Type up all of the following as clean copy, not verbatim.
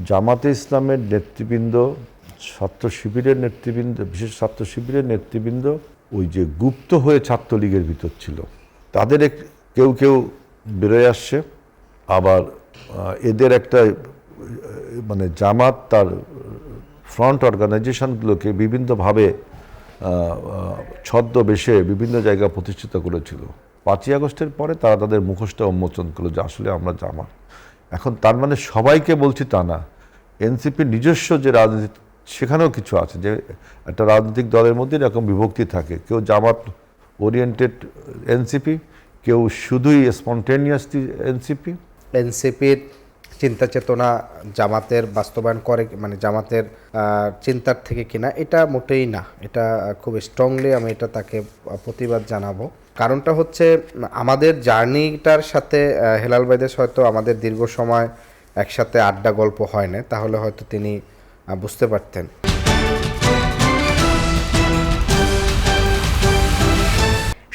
জামাতে ইসলামের নেতৃবৃন্দ, ছাত্র শিবিরের নেতৃবৃন্দ, বিশেষ ছাত্র শিবিরের নেতৃবৃন্দ ওই যে গুপ্ত হয়ে ছাত্রলীগের ভিতর ছিল, তাদের কেউ কেউ বেরোয় আসছে। আবার এদের একটা মানে জামাত তার ফ্রন্ট অর্গানাইজেশনগুলোকে বিভিন্নভাবে ছদ্মবেশে বিভিন্ন জায়গা প্রতিষ্ঠিত করেছিল। 5ই আগস্টের পরে তারা তাদের মুখোশটা উন্মোচন করলো যে আসলে আমরা জামাত। এখন তার মানে সবাইকে বলছি তা না, এনসিপির নিজস্ব যে রাজনীতি সেখানেও কিছু আছে, যে একটা রাজনৈতিক দলের মধ্যে এরকম বিভক্তি থাকে। কেউ জামাত ওরিয়েন্টেড এনসিপি, কেউ শুধুই স্পন্টেনিয়াসলি এনসিপি। এনসিপির চিন্তা চেতনা জামাতের বাস্তবায়ন করে, মানে জামাতের চিন্তার থেকে কিনা, এটা মোটেই না। এটা খুব স্ট্রংলি আমি এটা তাকে প্রতিবাদ জানাবো। কারণটা হচ্ছে আমাদের জার্নিটার সাথে হেলাল ভাইদের হয়তো আমাদের দীর্ঘ সময় একসাথে আড্ডা গল্প হয় না, তাহলে হয়তো তিনি বুঝতে পারতেন।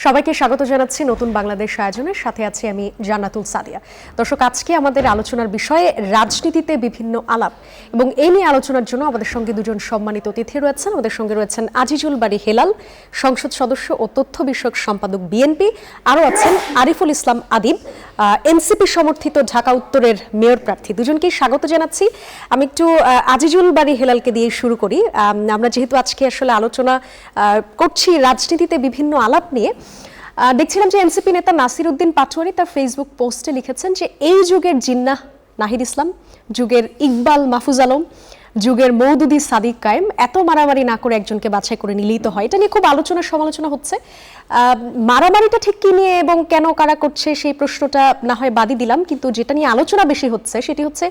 সবাইকে স্বাগত জানাচ্ছি নতুন বাংলাদেশ আয়োজনের সাথে আছি আমি জান্নাতুল সাদিয়া। দর্শক, আজকে আমাদের আলোচনার বিষয়ে রাজনীতিতে বিভিন্ন আলাপ, এবং এই নিয়ে আলোচনার জন্য আমাদের সঙ্গে দুজন সম্মানিত অতিথি রয়েছেন। আমাদের সঙ্গে রয়েছেন আজিজুল বারী হেলাল, সংসদ সদস্য ও তথ্য বিষয়ক সম্পাদক বিএনপি। আরও আছেন আরিফুল ইসলাম আদিব, এনসিপি সমর্থিত ঢাকা উত্তরের মেয়র প্রার্থী। দুজনকেই স্বাগত জানাচ্ছি। আমি একটু আজিজুল বারী হেলালকে দিয়ে শুরু করি। আমরা যেহেতু আজকে আসলে আলোচনা করছি রাজনীতিতে বিভিন্ন আলাপ নিয়ে, দেখছিলাম যে এনসিপি নেতা নাসির উদ্দিন পাটোয়ারি তার ফেসবুক পোস্টে লিখেছেন যে এই যুগের জিন্নাহ নাহিদ ইসলাম, যুগের ইকবাল মাহফুজ আলম, যুগের মওদুদি সাদিক কায়েম এত মারামারি না করে একজনকে বাছাই করে নিলেই তো হয়। এটা নিয়ে খুব আলোচনা সমালোচনা হচ্ছে। মারামারিটা ঠিক কি নিয়ে এবং কেন কারা করছে সেই প্রশ্নটা না হয় বাদই দিলাম, কিন্তু যেটা নিয়ে আলোচনা বেশি হচ্ছে সেটি হচ্ছে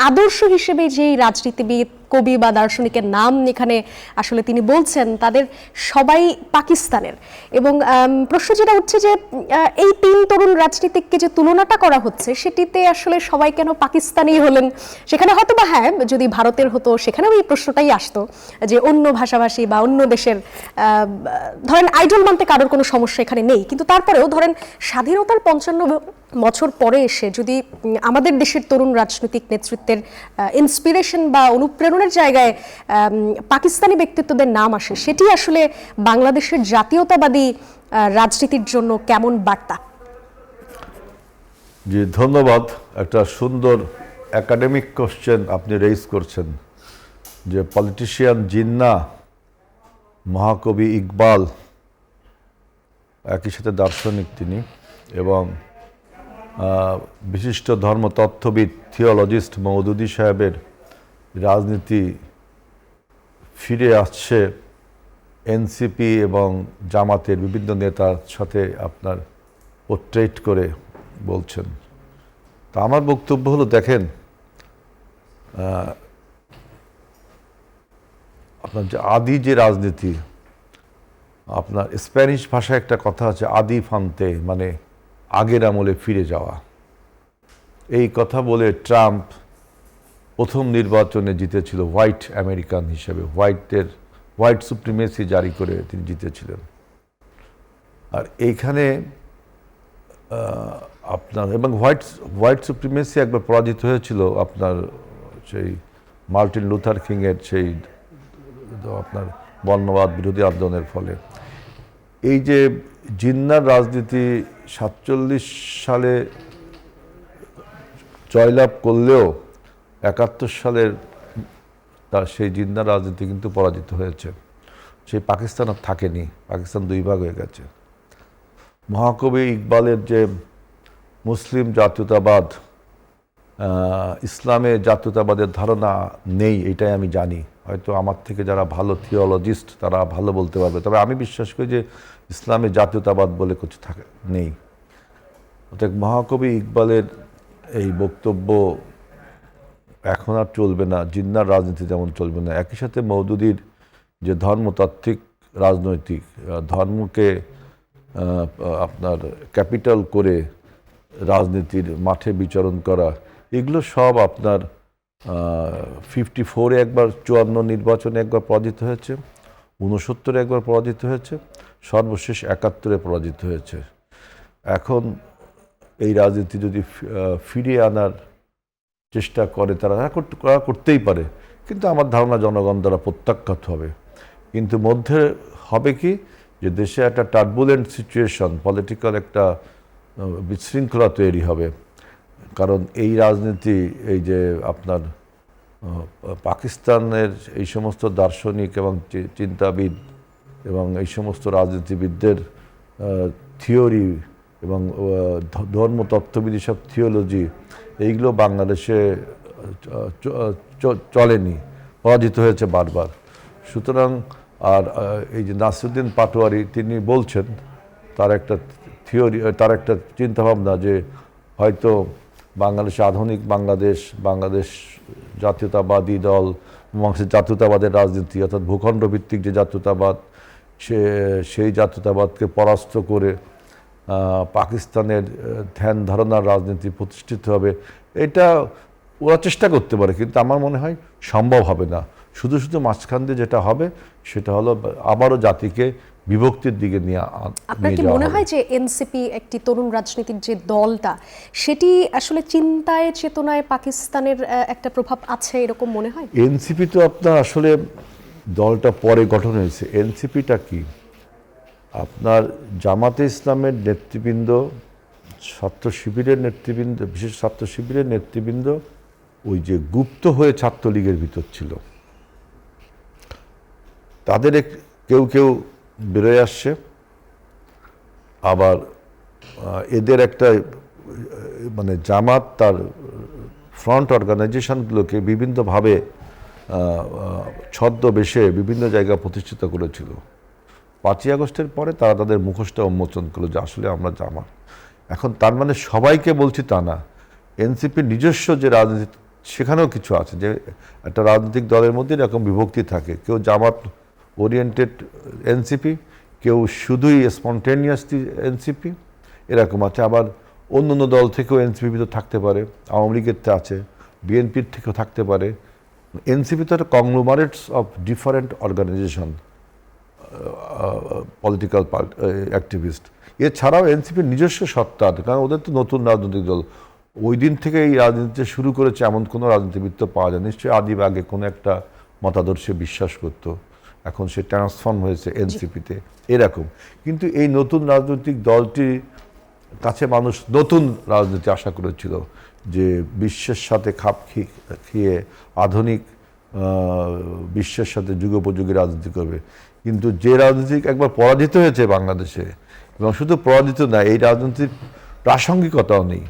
আদর্শ হিসেবে যেই রাজনীতিবিদ, কবি বা দার্শনিকের নাম এখানে আসলে তিনি বলছেন তাদের সবাই পাকিস্তানের। এবং প্রশ্ন যেটা উঠছে যে এই 3 তরুণ রাজনীতিককে যে তুলনাটা করা হচ্ছে সেটিতে আসলে সবাই কেন পাকিস্তানি হলেন? সেখানে হয়তো বা হ্যাঁ, যদি ভারতের হতো সেখানেও এই প্রশ্নটাই আসতো যে অন্য ভাষাভাষী বা অন্য দেশের, ধরেন আইডল মানতে কারোর কোনো সমস্যা এখানে নেই, কিন্তু তারপরেও ধরেন স্বাধীনতার 55 বছর পরে এসে যদি আমাদের দেশের তরুণ রাজনৈতিক নেতৃত্বের ইন্সপিরেশন বা অনুপ্রেরণার জায়গায় পাকিস্তানি ব্যক্তিত্বদের নাম আসে, সেটি আসলে বাংলাদেশের জাতীয়তাবাদী রাজনীতির জন্য কেমন বার্তা? জি, ধন্যবাদ। একটা সুন্দর একাডেমিক কোশ্চেন আপনি রেইজ করছেন যে পলিটিশিয়ান জিন্নাহ, মহাকবি ইকবাল, একই সাথে দার্শনিক তিনি, এবং বিশিষ্ট ধর্মতত্ত্ববিদ থিওলজিস্ট মওদুদি সাহেবের রাজনীতি ফিরে আসছে এনসিপি এবং জামাতের বিভিন্ন নেতার সাথে আপনার পোর্ট্রেট করে বলছেন। তা আমার বক্তব্য হলো, দেখেন আপনার যে আদি যে রাজনীতি, আপনার স্প্যানিশ ভাষায় একটা কথা আছে আদি ফান্তে, মানে আগের আমলে ফিরে যাওয়া। এই কথা বলে ট্রাম্প প্রথম নির্বাচনে জিতেছিল হোয়াইট আমেরিকান হিসেবে, হোয়াইট সুপ্রিমেসি জারি করে তিনি জিতেছিলেন। আর এইখানে আপনার এবং হোয়াইট সুপ্রিমেসি একবার পরাজিত হয়েছিল আপনার সেই মার্টিন লুথার কিংয়ের সেই আপনার বর্ণবাদ বিরোধী আন্দোলনের ফলে। এই যে জিন্নার রাজনীতি 47 সালে জয়লাভ করলেও 71 সালের তার সেই জিন্নার রাজনীতি কিন্তু পরাজিত হয়েছে। সেই পাকিস্তান আর থাকেনি, পাকিস্তান 2 ভাগ হয়ে গেছে। মহাকবি ইকবালের যে মুসলিম জাতীয়তাবাদ, ইসলামে জাতীয়তাবাদের ধারণা নেই, এটাই আমি জানি। হয়তো আমার থেকে যারা ভালো থিওলজিস্ট তারা ভালো বলতে পারবে, তবে আমি বিশ্বাস করি যে ইসলামে জাতীয়তাবাদ বলে কিছু নেই। অর্থাৎ মহাকবি ইকবালের এই বক্তব্য এখন আর চলবে না, জিন্নার রাজনীতি যেমন চলবে না। একই সাথে মওদুদির যে ধর্মতাত্ত্বিক রাজনৈতিক, ধর্মকে আপনার ক্যাপিটাল করে রাজনীতির মাঠে বিচরণ করা, এগুলো সব আপনার 54-এ একবার, 54 নির্বাচনে একবার পরাজিত হয়েছে, 69-এ একবার পরাজিত হয়েছে, সর্বশেষ 71-এ পরাজিত হয়েছে। এখন এই রাজনীতি যদি ফিরিয়ে আনার চেষ্টা করে তারা করতেই পারে, কিন্তু আমার ধারণা জনগণ দ্বারা প্রত্যাখ্যাত হবে। কিন্তু মধ্যে হবে কি, যে দেশে একটা টার্বুলেন্ট সিচুয়েশন, পলিটিক্যাল একটা বিশৃঙ্খলা তৈরি হবে। কারণ এই রাজনীতি, এই যে আপনার পাকিস্তানের এই সমস্ত দার্শনিক এবং চিন্তাবিদ এবং এই সমস্ত রাজনীতিবিদদের থিওরি এবং ধর্মতত্ত্ববিদ সব থিওলজি, এইগুলো বাংলাদেশে চলেনি, পরাজিত হয়েছে বারবার। সুতরাং আর এই যে নাসিরুদ্দিন পাটোয়ারি তিনি বলছেন, তার একটা থিওরি, তার একটা চিন্তাভাবনা যে হয়তো বাংলাদেশে আধুনিক বাংলাদেশ জাতীয়তাবাদী দল, বাংলাদেশের জাতীয়তাবাদের রাজনীতি অর্থাৎ ভূখণ্ড ভিত্তিক যে জাতীয়তাবাদ, সেই জাতীয়তাবাদকে পরাস্ত করে পাকিস্তানের ধ্যান ধারণার রাজনীতি প্রতিষ্ঠিত হবে। এটা ওরা চেষ্টা করতে পারে, কিন্তু আমার মনে হয় সম্ভব হবে না। শুধু মাঝখান দিয়ে যেটা হবে সেটা হলো আবারও জাতিকে বিভক্তির দিকে নিয়ে আপনার কি মনে হয় যে এনসিপি একটি তরুণ রাজনীতির যে দলটা, সেটি আসলে চিন্তায় চেতনায় পাকিস্তানের একটা প্রভাব আছে এরকম মনে হয়? এনসিপি তো আপনার আসলে দলটা পরে গঠন হয়েছে। এনসিপিটা কি, আপনার জামাতে ইসলামের নেতৃবৃন্দ, ছাত্র শিবিরের নেতৃবৃন্দ, বিশেষ ছাত্র শিবিরের নেতৃবৃন্দ ওই যে গুপ্ত হয়ে ছাত্রলীগের ভিতর ছিল, তাদের কেউ বেরোয় আসছে, আবার এদের একটা মানে জামাত তার ফ্রন্ট অর্গানাইজেশনগুলোকে বিভিন্নভাবে ছদ্মবেশে বিভিন্ন জায়গা প্রতিষ্ঠিত করেছিল। 5ই আগস্টের পরে তারা তাদের মুখোশটা উন্মোচন করলো যে আসলে আমরা জামাত। এখন তার মানে সবাইকে বলছি তা না, এনসিপির নিজস্ব যে রাজনীতি সেখানেও কিছু আছে, যে একটা রাজনৈতিক দলের মধ্যে এরকম বিভক্তি থাকে। কেউ জামাত ওরিয়েন্টেড এনসিপি, কেউ শুধুই স্পন্টেনিয়াসলি এনসিপি, এরকম আছে। আবার অন্য দল থেকেও এনসিপি ভিতর থাকতে পারে, আওয়ামী লীগের আছে, বিএনপির থেকেও থাকতে পারে। এনসিপি তো একটা conglomerates of different organization, political activist. এছাড়াও এনসিপির নিজস্ব সত্তা আছে, কারণ ওদের তো নতুন রাজনৈতিক দল। ওই দিন থেকে এই রাজনীতি শুরু করেছে এমন কোনো রাজনীতিবিদ তো পাওয়া যায়। নিশ্চয়ই আদিব আগে কোনো একটা মতাদর্শে বিশ্বাস করতো, এখন সে ট্রান্সফর্ম হয়েছে এনসিপিতে, এরকম। কিন্তু এই নতুন রাজনৈতিক দলটির কাছে মানুষ নতুন রাজনীতি আশা করেছিল, যে বিশ্বের সাথে খাপ খেয়ে আধুনিক বিশ্বের সাথে যুগোপযোগী রাজনীতি করবে। কিন্তু যে রাজনীতি একবার পরাজিত হয়েছে বাংলাদেশে, এবং শুধু পরাজিত না, এই রাজনীতির প্রাসঙ্গিকতাও নেই।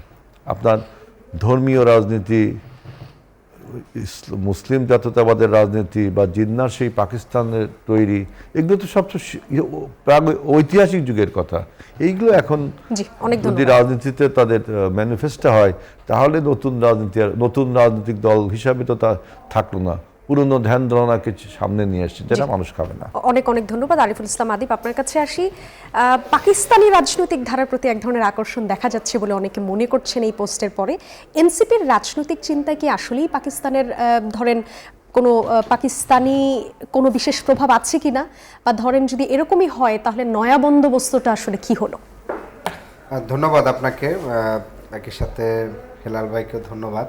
আপনার ধর্মীয় রাজনীতি, মুসলিম জাতীয়তাবাদের রাজনীতি বা জিন্নার সেই পাকিস্তানের তৈরি, এগুলো তো সবচেয়ে ঐতিহাসিক যুগের কথা। এইগুলো এখন যদি রাজনীতিতে তাদের ম্যানিফেস্টো হয়, তাহলে নতুন রাজনৈতিক দল হিসাবে তো তা থাকলো না, পুরনো ধ্যান ধারণাকে সামনে নিয়ে আসছে, যেটা মানুষ খাবে না। অনেক ধন্যবাদ আরিফুল ইসলাম আদিব। আপনার কাছে আসি, পাকিস্তানি রাজনৈতিক ধারার প্রতি এক ধরনের আকর্ষণ দেখা যাচ্ছে বলে অনেকে মনে করছেন এই পোস্টের পরে। এনসিপির রাজনৈতিক চিন্তায় কি আসলেই পাকিস্তানের ধরেন পাকিস্তানি কোনো বিশেষ প্রভাব আছে কিনা, বা ধরেন যদি এরকমই হয় তাহলে নয়া বন্দোবস্তটা আসলে কি হলো? ধন্যবাদ আপনাকে, একই সাথে হেলাল ভাইকেও ধন্যবাদ।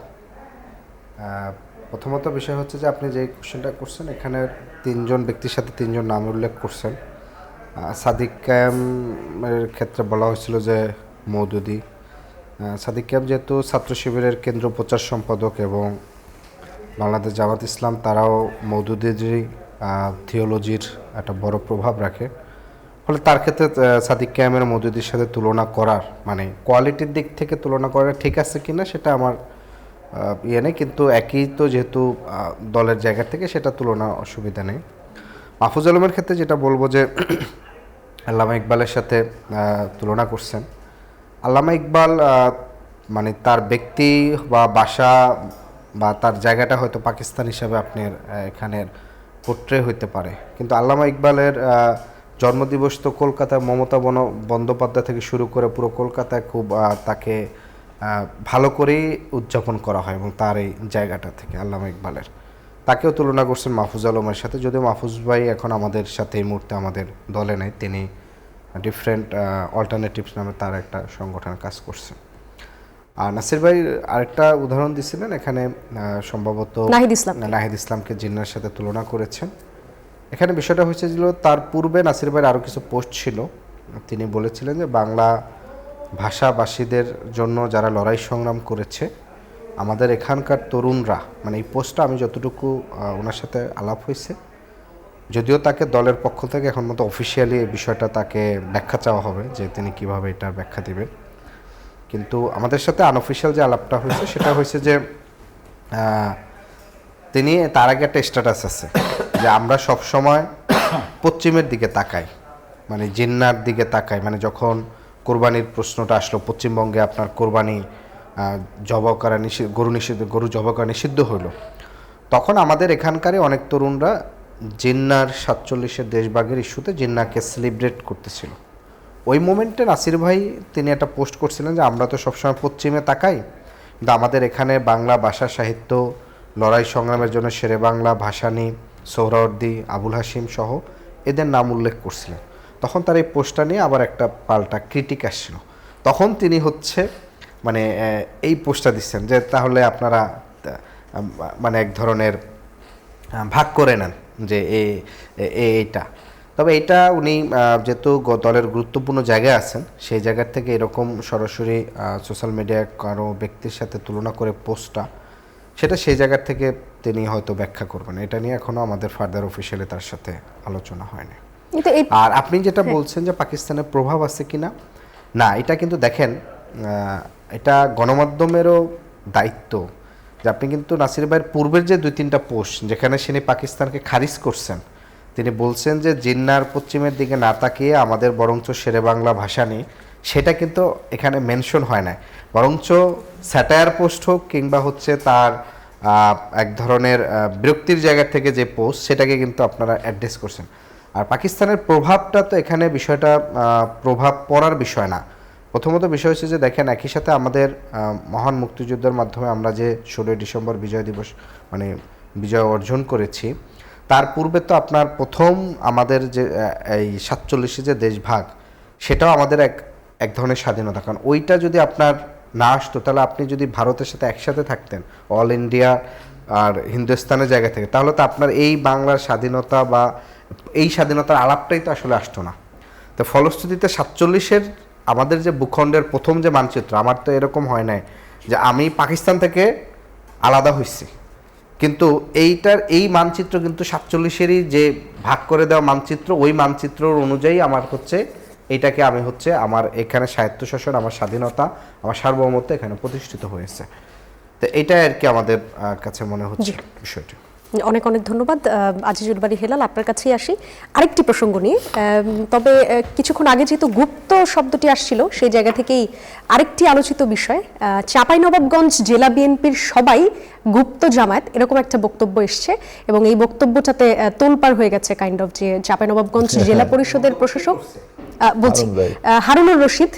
প্রথমত বিষয় হচ্ছে যে আপনি যে কোশ্চেনটা করছেন, এখানে 3জন ব্যক্তির সাথে 3জন নাম উল্লেখ করছেন। সাদিক কায়েমের ক্ষেত্রে বলা হয়েছিল যে মওদুদি। সাদিক কায়েম যেহেতু ছাত্র শিবিরের কেন্দ্র প্রচার সম্পাদক এবং বাংলাদেশ জামাত ইসলাম, তারাও মওদুদিরই থিওলজির একটা বড় প্রভাব রাখে। ফলে তার ক্ষেত্রে সাদিক কায়েমের মওদুদির সাথে তুলনা করার, মানে কোয়ালিটির দিক থেকে তুলনা করা ঠিক আছে কিনা সেটা আমার নেই, কিন্তু একই তো যেহেতু দলের জায়গা থেকে সেটা তুলনা অসুবিধা নেই। মাহফুজ আলমের ক্ষেত্রে যেটা বলবো যে আল্লামা ইকবালের সাথে তুলনা করছেন। আল্লামা ইকবাল মানে তার ব্যক্তি বা বাসা বা তার জায়গাটা হয়তো পাকিস্তান হিসাবে আপনার এখানের পোট্রে হইতে পারে, কিন্তু আল্লামা ইকবালের জন্মদিবস তো কলকাতায় মমতা বন্দ্যোপাধ্যায় থেকে শুরু করে পুরো কলকাতায় খুব তাকে ভালো করেই উদযাপন করা হয়, এবং তার এই জায়গাটা থেকে আল্লামা ইকবালের তাকেও তুলনা করছেন মাহফুজ আলমের সাথে। যদিও মাহফুজ ভাই এখন আমাদের সাথে এই মুহূর্তে আমাদের দলে নেই, তিনি ডিফারেন্ট অল্টারনেটিভস নামে তার একটা সংগঠন কাজ করছেন। আর নাসির ভাই আরেকটা উদাহরণ দিছিলেন এখানে, সম্ভবত নাহিদ ইসলামকে জিন্নার সাথে তুলনা করেছেন। এখানে বিষয়টা হয়েছিল তার পূর্বে নাসির ভাইয়ের আরও কিছু পোস্ট ছিল। তিনি বলেছিলেন যে বাংলা ভাষাভাষীদের জন্য যারা লড়াই সংগ্রাম করেছে আমাদের এখানকার তরুণরা, মানে এই পোস্টটা আমি যতটুকু ওনার সাথে আলাপ হয়েছে, যদিও তাকে দলের পক্ষ থেকে এখন মতো অফিসিয়ালি এই বিষয়টা তাকে ব্যাখ্যা চাওয়া হবে যে তিনি কিভাবে এটার ব্যাখ্যা দিবেন, কিন্তু আমাদের সাথে আনঅফিসিয়াল যে আলাপটা হয়েছে সেটা হয়েছে যে তিনি তার আগে একটা স্ট্যাটাস আছে যে আমরা সব সময় পশ্চিমের দিকে তাকাই, মানে জিন্নার দিকে তাকাই, মানে যখন কোরবানির প্রশ্নটা আসলো পশ্চিমবঙ্গে আপনার কোরবানি জবাই করা গরু জবাই করা নিষিদ্ধ হলো, তখন আমাদের এখানকারই অনেক তরুণরা জিন্নার 47-এর দেশভাগের ইস্যুতে জিন্নাকে সেলিব্রেট করতেছিল। ওই মোমেন্টে নাসির ভাই তিনি একটা পোস্ট করছিলেন যে আমরা তো সবসময় পশ্চিমে তাকাই, কিন্তু আমাদের এখানে বাংলা ভাষা সাহিত্য লড়াই সংগ্রামের জন্য শেরে বাংলা, ভাসানী, সোহরাওয়ার্দী, আবুল হাশিম সহ এদের নাম উল্লেখ করছিলেন। তখন তার এই পোস্টটা নিয়ে আবার একটা পাল্টা ক্রিটিক আসছিল। তখন তিনি মানে এই পোস্টটা দিচ্ছেন যে তাহলে আপনারা মানে এক ধরনের ভাগ করে নেন যে এইটা। তবে এটা উনি যেহেতু দলের গুরুত্বপূর্ণ জায়গায় আছেন, সেই জায়গার থেকে এরকম সরাসরি সোশ্যাল মিডিয়ায় কারো ব্যক্তির সাথে তুলনা করে পোস্টটা, সেটা সেই জায়গার থেকে তিনি হয়তো ব্যাখ্যা করবেন। এটা নিয়ে এখনও আমাদের ফার্দার অফিসিয়ালি তার সাথে আলোচনা হয়নি। আর আপনি যেটা বলছেন যে পাকিস্তানের প্রভাব আছে কিনা, না, এটা কিন্তু দেখেন এটা গণমাধ্যমেরও দায়িত্ব যে আপনি কিন্তু নাসির ভাইয়ের পূর্বের যে 2-3টা পোস্ট যেখানে তিনি পাকিস্তানকে খারিজ করছেন, তিনি বলছেন যে জিন্নার পশ্চিমের দিকে না তাকিয়ে আমাদের বরঞ্চ শেরে বাংলা ভাষা নেই, সেটা কিন্তু এখানে মেনশন হয় না, বরঞ্চ স্যাটায়ার পোস্ট হোক কিংবা তার এক ধরনের বিরক্তির জায়গা থেকে যে পোস্ট, সেটাকে কিন্তু আপনারা অ্যাড্রেস করছেন। আর পাকিস্তানের প্রভাবটা তো এখানে বিষয়টা প্রভাব পড়ার বিষয় না। প্রথমত বিষয় হচ্ছে যে দেখেন, একই সাথে আমাদের মহান মুক্তিযুদ্ধের মাধ্যমে আমরা যে 16ই ডিসেম্বর বিজয় দিবস মানে বিজয় অর্জন করেছি, তার পূর্বে তো আপনার প্রথম আমাদের যে এই 47-এ যে দেশভাগ, সেটাও আমাদের এক ধরনের স্বাধীনতা। কারণ ওইটা যদি আপনার না আসতো, তাহলে আপনি যদি ভারতের সাথে একসাথে থাকতেন অল ইন্ডিয়া আর হিন্দুস্তানের জায়গা থেকে, তাহলে তো আপনার এই বাংলার স্বাধীনতা বা এই স্বাধীনতার আলাপটাই তো আসলে আসতো না। তো ফলশ্রুতিতে 47-এর আমাদের যে ভূখণ্ডের প্রথম যে মানচিত্র, আমার তো এরকম হয় নাই যে আমি পাকিস্তান থেকে আলাদা হয়েছি, কিন্তু এই মানচিত্র কিন্তু 47-এরই যে ভাগ করে দেওয়া মানচিত্র, ওই মানচিত্রর অনুযায়ী আমার এইটাকে আমি আমার এখানে স্বায়ত্তশাসন, আমার স্বাধীনতা, আমার সার্বভৌমত্ব এখানে প্রতিষ্ঠিত হয়েছে। তো এটাই আর কি আমাদের কাছে মনে হচ্ছে বিষয়টি। অনেক অনেক ধন্যবাদ আজিজুল বারী হেলাল। আপনার কাছেই আসি আরেকটি প্রসঙ্গ নিয়ে। তবে কিছুক্ষণ আগে যেহেতু গুপ্ত শব্দটি আসছিল, সেই জায়গা থেকেই আরেকটি আলোচিত বিষয়, চাঁপাইনবাবগঞ্জ জেলা বিএনপির সবাই গুপ্ত জামায়াত, এরকম একটা বক্তব্য এসছে এবং এই বক্তব্যটাতে তোলপাড় হয়ে গেছে কাইন্ড অফ, যে চাঁপাইনবাবগঞ্জ জেলা পরিষদের প্রশাসক বলছি হারুনুর রশিদ,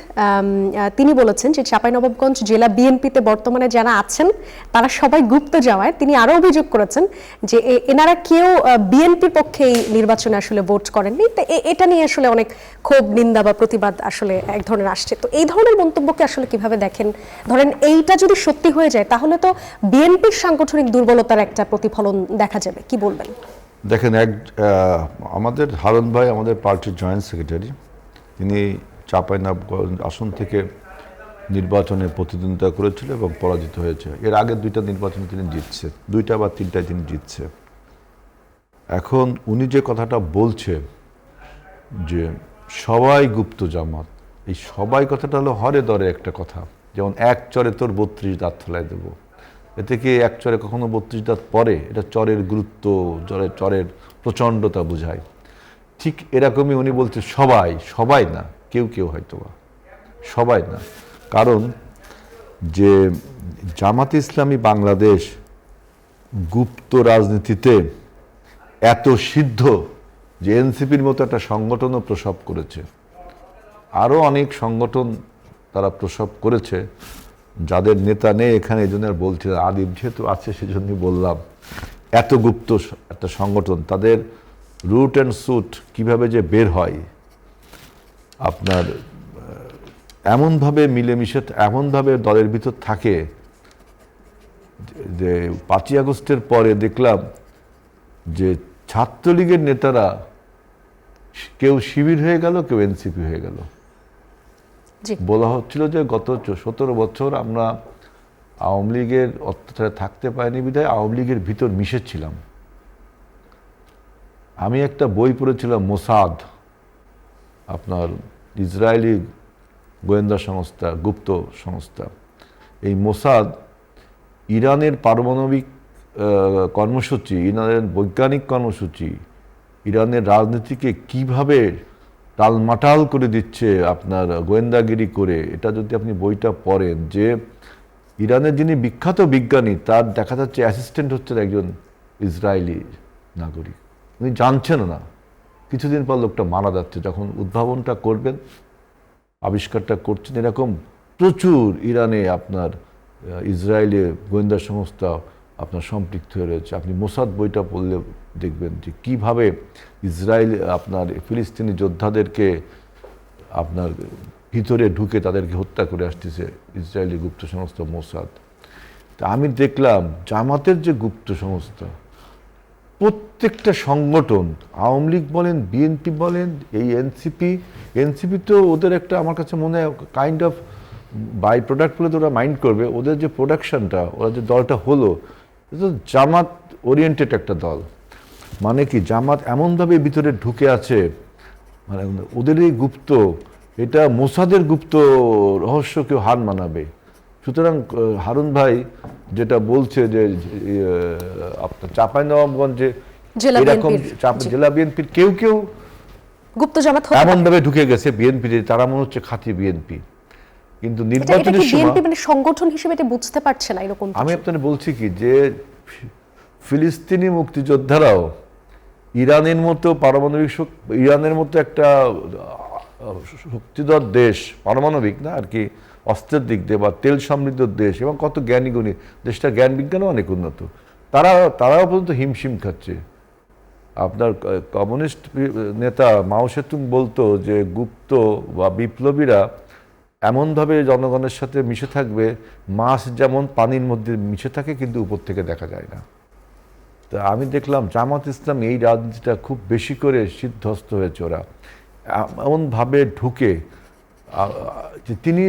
তিনি বলেছেন যে চাঁপাইনবাবগঞ্জ জেলা বিএনপিতে বর্তমানে যারা আছেন তারা সবাই গুপ্ত জামায়াত। তিনি আরো অভিযোগ করেছেন যে এনারা কেউ বিএনপির পক্ষে এই নির্বাচনে আসলে ভোট করেননি। তো এটা নিয়ে আসলে অনেক ক্ষোভ, নিন্দা বা প্রতিবাদ আসলে এক ধরনের আসছে। তো এই ধরনের মন্তব্যকে আসলে কিভাবে দেখেন? ধরেন এইটা যদি সত্যি হয়ে যায়, তাহলে তো বিএনপির সাংগঠনিক দুর্বলতার একটা প্রতিফলন দেখা যাবে, কি বলবেন? দেখেন, আমাদের হারুন ভাই আমাদের পার্টির জয়েন্ট সেক্রেটারি, তিনি চাঁপাইনবাবগঞ্জ আসন থেকে নির্বাচনে প্রতিদ্বন্দ্বিতা করেছিল এবং পরাজিত হয়েছে। এর আগের 2টা নির্বাচনে তিনি জিতছে, 2টা বা 3টায় তিনি জিতছে। এখন উনি যে কথাটা বলছে যে সবাই গুপ্ত জামাত, এই সবাই কথাটা হলো হরে দরে একটা কথা। যেমন এক চরে তোর 32 দাঁত ফেলায় দেবো, এতে কি এক চরে কখনো 32 দাঁত পরে? এটা চরের গুরুত্ব, চরের প্রচণ্ডতা বোঝায়। ঠিক এরকমই উনি বলছে সবাই না, কেউ হয়তো বা সবাই না। কারণ যে জামাতে ইসলামী বাংলাদেশ গুপ্ত রাজনীতিতে এত সিদ্ধ যে এনসিপির মতো একটা সংগঠনও প্রসব করেছে, আরও অনেক সংগঠন তারা প্রসব করেছে যাদের নেতা নেই এখানে। এই জন্য বলছি, আদিব যেহেতু আছে সেজন্যই বললাম, এত গুপ্ত একটা সংগঠন, তাদের রুট অ্যান্ড সুট কিভাবে যে বের হয়, আপনার এমনভাবে মিলেমিশে এমনভাবে দলের ভিতর থাকে যে 5ই আগস্টের পরে দেখলাম যে ছাত্রলীগের নেতারা কেউ শিবির হয়ে গেল, কেউ এনসিপি হয়ে গেল। জি বলা হচ্ছিল যে গত 17 বছর আমরা আওয়ামী লীগের অত্যাচারে থাকতে পারিনি বিধায় আওয়ামী লীগের ভিতর মিশেছিলাম। আমি একটা বই পড়েছিলাম, মোসাদ, আপনার ইসরায়েলি গোয়েন্দা সংস্থা, গুপ্ত সংস্থা। এই মোসাদ ইরানের পারমাণবিক কর্মসূচি, ইরানের বৈজ্ঞানিক কর্মসূচি, ইরানের রাজনীতিকে কিভাবে টালমাটাল করে দিচ্ছে আপনার গোয়েন্দাগিরি করে। এটা যদি আপনি বইটা পড়েন, যে ইরানের যিনি বিখ্যাত বিজ্ঞানী তার দেখা যাচ্ছে অ্যাসিস্ট্যান্ট হচ্ছেন একজন ইসরায়েলি নাগরিক, উনি জানছেন না। কিছুদিন পর লোকটা মারা যাচ্ছে। যখন উদ্ভাবনটা করবেন, আবিষ্কারটা করছেন, এরকম প্রচুর ইরানে আপনার ইসরায়েলি গোয়েন্দা সংস্থা আপনার সম্পৃক্ত হয়ে রয়েছে। আপনি মোসাদ বইটা পড়লে দেখবেন যে কিভাবে ইসরায়েল আপনার ফিলিস্তিনি যোদ্ধাদেরকে আপনার ভিতরে ঢুকে তাদেরকে হত্যা করে আসতেছে ইসরায়েলি গুপ্ত সংস্থা মোসাদ। তা আমি দেখলাম জামাতের যে গুপ্ত সংস্থা, প্রত্যেকটা সংগঠন, আওয়ামী লীগ বলেন, বিএনপি বলেন, এই এনসিপি তো ওদের একটা, আমার কাছে মনে হয় কাইন্ড অফ বাই প্রোডাক্ট বলে তো ওরা মাইন্ড করবে। ওদের যে প্রোডাকশনটা, ওরা যে দলটা হলো, এটা জামাত ওরিয়েন্টেড একটা দল। মানে কি, জামাত এমনভাবে ভিতরে ঢুকে আছে, মানে ওদের এই গুপ্ত, এটা মোসাদের গুপ্ত রহস্য কেউ হার মানাবে। সুতরাং হারুন ভাই যেটা বলছে যে আপনার চাঁপাইনবাবগঞ্জে এরকম জেলা বিএনপির কেউ কেউ গুপ্ত জামাত এমনভাবে ঢুকে গেছে বিএনপি, তারা মনে হচ্ছে খাঁটি বিএনপি। কিন্তু এটা নির্বাচনের কি সময় বিএনপি মানে সংগঠন হিসেবে এটা বুঝতে পারছে না এরকম আমি আপনাদের বলছি কি, যে ফিলিস্তিনি মুক্তিযোদ্ধারাও ইরানের মতো পারমাণবিক ইরানের মতো একটা শক্তিধর দেশ, পারমাণবিক না আর কি, অস্ত্রের দিক দিয়ে বা তেল সমৃদ্ধ দেশ, এবং কত জ্ঞানী গুণী, দেশটার জ্ঞান বিজ্ঞানও অনেক উন্নত, তারাও পর্যন্ত হিমশিম খাচ্ছে। আপনার কমিউনিস্ট নেতা মাও সেতুং বলতো যে গুপ্ত বা বিপ্লবীরা এমনভাবে জনগণের সাথে মিশে থাকবে, মাছ যেমন পানির মধ্যে মিশে থাকে কিন্তু উপর থেকে দেখা যায় না। তা আমি দেখলাম জামাত ইসলাম এই রাজনীতিটা খুব বেশি করে সিদ্ধস্ত হয়েছে। ওরা এমনভাবে ঢুকে যে তিনি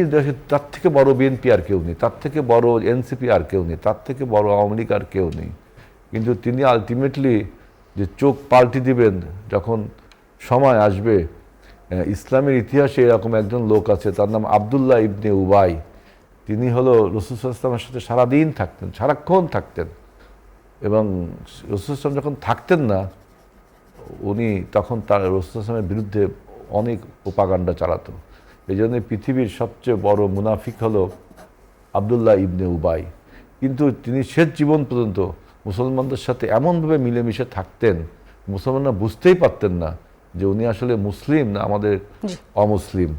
তার থেকে বড় বিএনপি আর কেউ নেই, তার থেকে বড় এনসিপি আর কেউ নেই, তার থেকে বড় আওয়ামী লীগ আর কেউ নেই। কিন্তু তিনি আলটিমেটলি যে চোখ পাল্টে দিবেন যখন সময় আসবে। ইসলামের ইতিহাসে এরকম একজন লোক আছে, তার নাম আবদুল্লাহ ইবনে উবাই। তিনি হলো রাসূল সাল্লাল্লাহু আলাইহি ওয়াসাল্লামের সাথে সারাদিন থাকতেন, সারাক্ষণ থাকতেন, এবং রাসূল সাল্লাল্লাহু যখন থাকতেন না, উনি তখন তার রাসূল সাল্লাল্লাহু আলাইহি ওয়াসাল্লামের বিরুদ্ধে অনেক প্রোপাগান্ডা চালাতো। এই জন্য পৃথিবীর সবচেয়ে বড় মুনাফিক হলো আবদুল্লাহ ইবনে উবাই। কিন্তু তিনি শেষ জীবন পর্যন্ত মুসলমানদের সাথে এমনভাবে মিলেমিশে থাকতেন, মুসলমানরা বুঝতেই পারতেন না যে উনি আসলে মুসলিম না আমাদের অমুসলিম।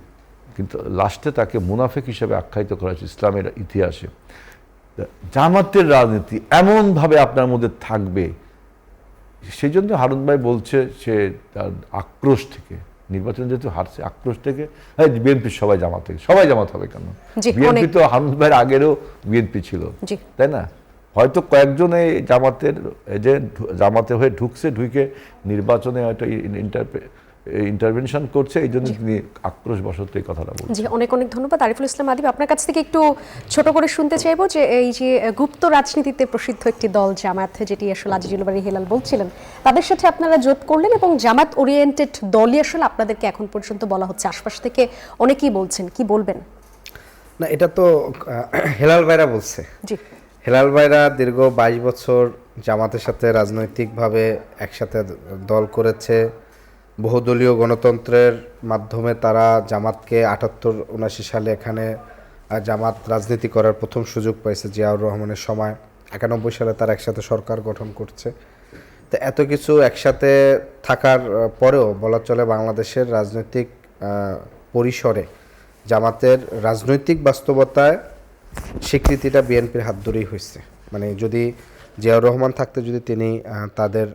কিন্তু লাস্টে তাকে মুনাফিক হিসেবে আখ্যায়িত করা হয়েছে ইসলামের ইতিহাসে। জামাতের রাজনীতি এমনভাবে আপনার মধ্যে থাকবে, সেই জন্য হারুন ভাই বলছে সে তার আক্রোশ থেকে, নির্বাচন যেহেতু হারছে, আক্রোশ থেকে, হ্যাঁ বিএনপি সবাই জামাত থেকে, সবাই জামাত হবে কেন? বিএনপি তো হারুন ভাইয়ের আগেরও বিএনপি ছিল, তাই না? হয়তো কয়েকজন এই জামাতে হয়ে ঢুকছে, ঢুকে নির্বাচনে হয়তো ইন্টারভেনশন করছে, এই জন্য তিনি আক্রোশ বশত এই কথাটা বলছেন। জি, অনেক অনেক ধন্যবাদ আরিফুল ইসলাম আদিব। আপনার কাছ থেকে একটু ছোট করে শুনতে চাইবো যে এই যে গুপ্ত রাজনীতিতে প্রসিদ্ধ একটি দল জামাত, যেটি আসলে আজিজুল বারী হেলাল বলছিলেন, তাদের সাথে আপনারা জোট করলেন এবং জামাত ওরিয়েন্টেড দলই আসলে আপনাদেরকে এখন পর্যন্ত বলা হচ্ছে, আশপাশ থেকে অনেকেই বলছেন, কি বলবেন? না, এটা তো হেলাল ভাইরা বলছে। জি, হেলাল ভাইরা দীর্ঘ 22 বছর জামাতের সাথে রাজনৈতিকভাবে একসাথে দল করেছে। বহুদলীয় গণতন্ত্রের মাধ্যমে তারা জামাতকে 78-79 সালে এখানে জামাত রাজনীতি করার প্রথম সুযোগ পাইছে জিয়াউর রহমানের সময়। 91 সালে তারা একসাথে সরকার গঠন করছে। তো এত কিছু একসাথে থাকার পরেও বলা চলে বাংলাদেশের রাজনৈতিক পরিসরে জামাতের রাজনৈতিক বাস্তবতায় স্বীকৃতিটা বিএনপির হাত ধরেই হয়েছে। মানে যদি জিয়াউর রহমান থাকতে যদি তিনি তাদের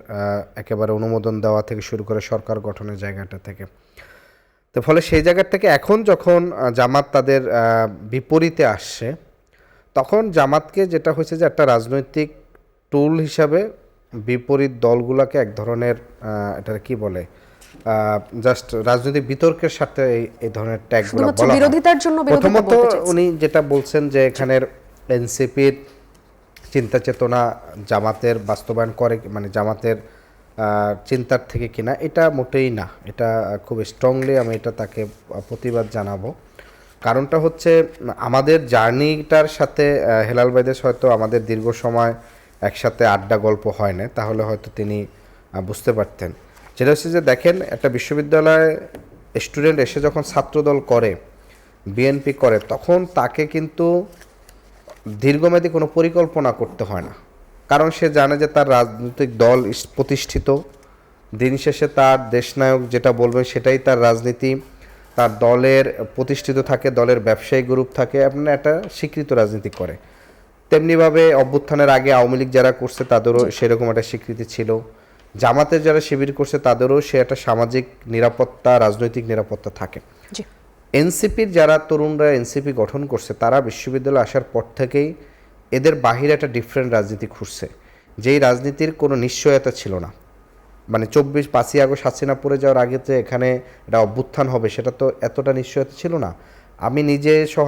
একেবারে অনুমোদন দেওয়া থেকে শুরু করে সরকার গঠনের জায়গাটা থেকে, তো ফলে সেই জায়গা থেকে এখন যখন জামাত তাদের বিপরীতে আসছে, তখন জামাতকে যেটা হয়েছে যে একটা রাজনৈতিক টুল হিসাবে বিপরীত দলগুলোকে এক ধরনের এটা কি বলে জাস্ট রাজনৈতিক বিতর্কের সাথে এই ধরনের ট্যাগগুলো শুধুমাত্র বলা হয়। বিরোধিতার জন্য বিরোধিতা প্রথমত বলতে চাইছেন। উনি যেটা বলছেন যে এখানের এনসিপির চিন্তা চেতনা জামাতের বাস্তবায়ন করে, মানে জামাতের চিন্তার থেকে কিনা, এটা মোটেই না। এটা খুব স্ট্রংলি আমি এটা তাকে প্রতিবাদ জানাবো। কারণটা হচ্ছে আমাদের জার্নিটার সাথে হেলাল ভাইদের হয়তো আমাদের দীর্ঘ সময় একসাথে আড্ডা গল্প হয় না, তাহলে হয়তো তিনি বুঝতে পারতেন। যেটা হচ্ছে যে দেখেন, একটা বিশ্ববিদ্যালয়ে স্টুডেন্ট এসে যখন ছাত্রদল করে, বিএনপি করে, তখন তাকে কিন্তু দীর্ঘমেয়াদী কোনো পরিকল্পনা করতে হয় না, কারণ সে জানে যে তার রাজনৈতিক দল প্রতিষ্ঠিত, দিন শেষে তার দেশনায়ক যেটা বলবে সেটাই তার রাজনীতি, তার দলের প্রতিষ্ঠিত থাকে, দলের ব্যবসায়ী গ্রুপ থাকে, আপনার একটা স্বীকৃত রাজনীতি করে। তেমনিভাবে অভ্যুত্থানের আগে আওয়ামী লীগ যারা করছে তাদেরও সেরকম একটা স্বীকৃতি ছিল, জামাতের যারা শিবির করছে তাদেরও সে একটা সামাজিক নিরাপত্তা, রাজনৈতিক নিরাপত্তা থাকে। জি। এনসিপির যারা তরুণরা এনসিপি গঠন করছে, তারা বিশ্ববিদ্যালয়ে আসার পর থেকেই এদের বাহিরে একটা ডিফারেন্ট রাজনীতি খুঁজছে, যেই রাজনীতির কোনো নিশ্চয়তা ছিল না। মানে 5ই আগস্ট হাসিনা পড়ে যাওয়ার আগে যে এখানে একটা অভ্যুত্থান হবে, সেটা তো এতটা নিশ্চয়তা ছিল না। আমি নিজে সহ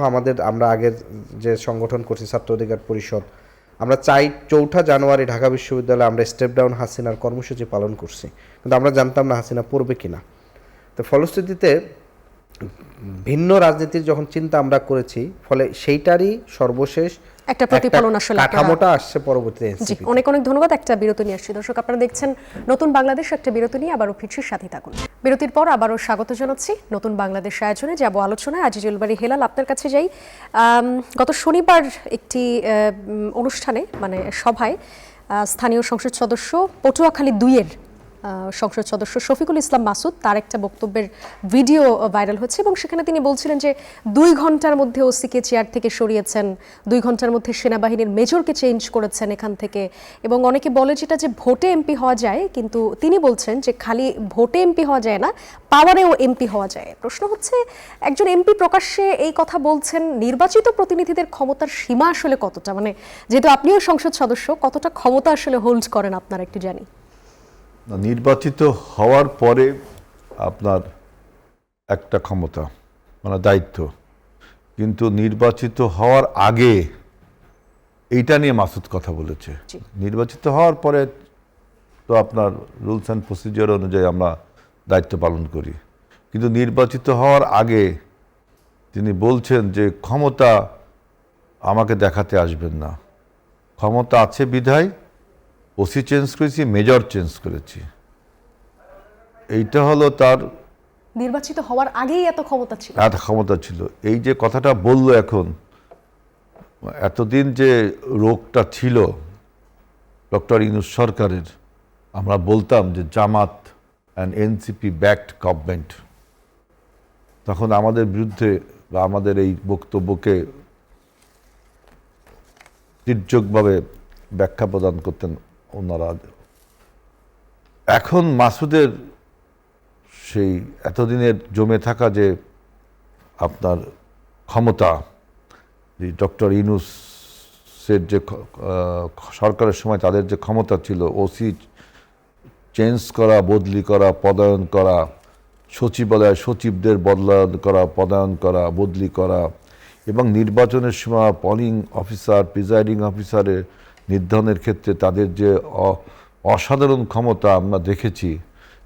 আমরা আগের যে সংগঠন করছি ছাত্র অধিকার পরিষদ, আমরা 4 জানুয়ারি ঢাকা বিশ্ববিদ্যালয়ে আমরা স্টেপ ডাউন হাসিনার কর্মসূচি পালন করছি, কিন্তু আমরা জানতাম না হাসিনা পড়বে কিনা। তো ফলশ্রুতিতে ভিন্ন রাজনীতির যখন চিন্তা আমরা করেছি, ফলে সেইটারই সর্বশেষ একটা প্রতিফলন আসলে কাঠামোটা আসছে পরবর্তীতে জি। এনসিপি। অনেক অনেক ধন্যবাদ। একটা বিরতি নিয়ে আসছি দর্শক, আপনারা দেখছেন নতুন বাংলাদেশ। একটা বিরতি নিয়ে আবারও ফিরছি, সাথে থাকুন। বিরতির পর আবারও স্বাগত জানাচ্ছি নতুন বাংলাদেশ আয়োজনে। যাব আলোচনায়। আজিজুল বাড়ি হেলাল, আপনার কাছে যাই। গত শনিবার একটি অনুষ্ঠানে, মানে সভায়, স্থানীয় সংসদ সদস্য পটুয়াখালী 2-এর সংসদ সদস্য শফিকুল ইসলাম মাসুদ, তার একটা বক্তব্যের ভিডিও ভাইরাল হচ্ছে এবং সেখানে তিনি বলছিলেন যে 2 ঘন্টার মধ্যে ওসিকে চেয়ার থেকে সরিয়েছেন, 2 ঘন্টার মধ্যে সেনাবাহিনীর মেজরকে চেঞ্জ করেছেন এখান থেকে, এবং অনেকে বলে যেটা যে ভোটে এমপি হওয়া যায়, কিন্তু তিনি বলছেন যে খালি ভোটে এমপি হওয়া যায় না, পাওয়ারেও এমপি হওয়া যায়। প্রশ্ন হচ্ছে, একজন এমপি প্রকাশ্যে এই কথা বলছেন, নির্বাচিত প্রতিনিধিদের ক্ষমতার সীমা আসলে কতটা, মানে যেহেতু আপনিও সংসদ সদস্য, কতটা ক্ষমতা আসলে হোল্ড করেন আপনারা একটু জানি। নির্বাচিত হওয়ার পরে আপনার একটা ক্ষমতা, মানে দায়িত্ব, কিন্তু নির্বাচিত হওয়ার আগে এইটা নিয়ে মাসুদ কথা বলেছে। নির্বাচিত হওয়ার পরে তো আপনার রুলস অ্যান্ড প্রসিজিওর অনুযায়ী আমরা দায়িত্ব পালন করি, কিন্তু নির্বাচিত হওয়ার আগে তিনি বলছেন যে ক্ষমতা আমাকে দেখাতে আসবেন না, ক্ষমতা আছে বিধায় ওসি চেঞ্জ করেছি, মেজর চেঞ্জ করেছি। এইটা হলো তার নির্বাচিত হওয়ার আগেই এত ক্ষমতা ছিল, এত ক্ষমতা ছিল। এই যে কথাটা বললো এখন, এতদিন যে রোগটা ছিল ডক্টর ইউনূস সরকারের, আমরা বলতাম যে জামাত অ্যান্ড এনসিপি ব্যাকড গভর্নমেন্ট, তখন আমাদের বিরুদ্ধে বা আমাদের এই বক্তব্যকে তির্যকভাবে ব্যাখ্যা প্রদান করতেন ওনারা। এখন মাসুদের সেই এতদিনের জমে থাকা যে আপনার ক্ষমতা, যে ডক্টর ইউনূসের যে সরকারের সময় তাদের যে ক্ষমতা ছিল, ওসি চেঞ্জ করা, বদলি করা, পদায়ন করা, সচিবালয় সচিবদের বদলায়ন করা, পদায়ন করা, বদলি করা, এবং নির্বাচনের সময় পোলিং অফিসার, প্রিজাইডিং অফিসারের নির্ধারণের ক্ষেত্রে তাদের যে অসাধারণ ক্ষমতা আমরা দেখেছি।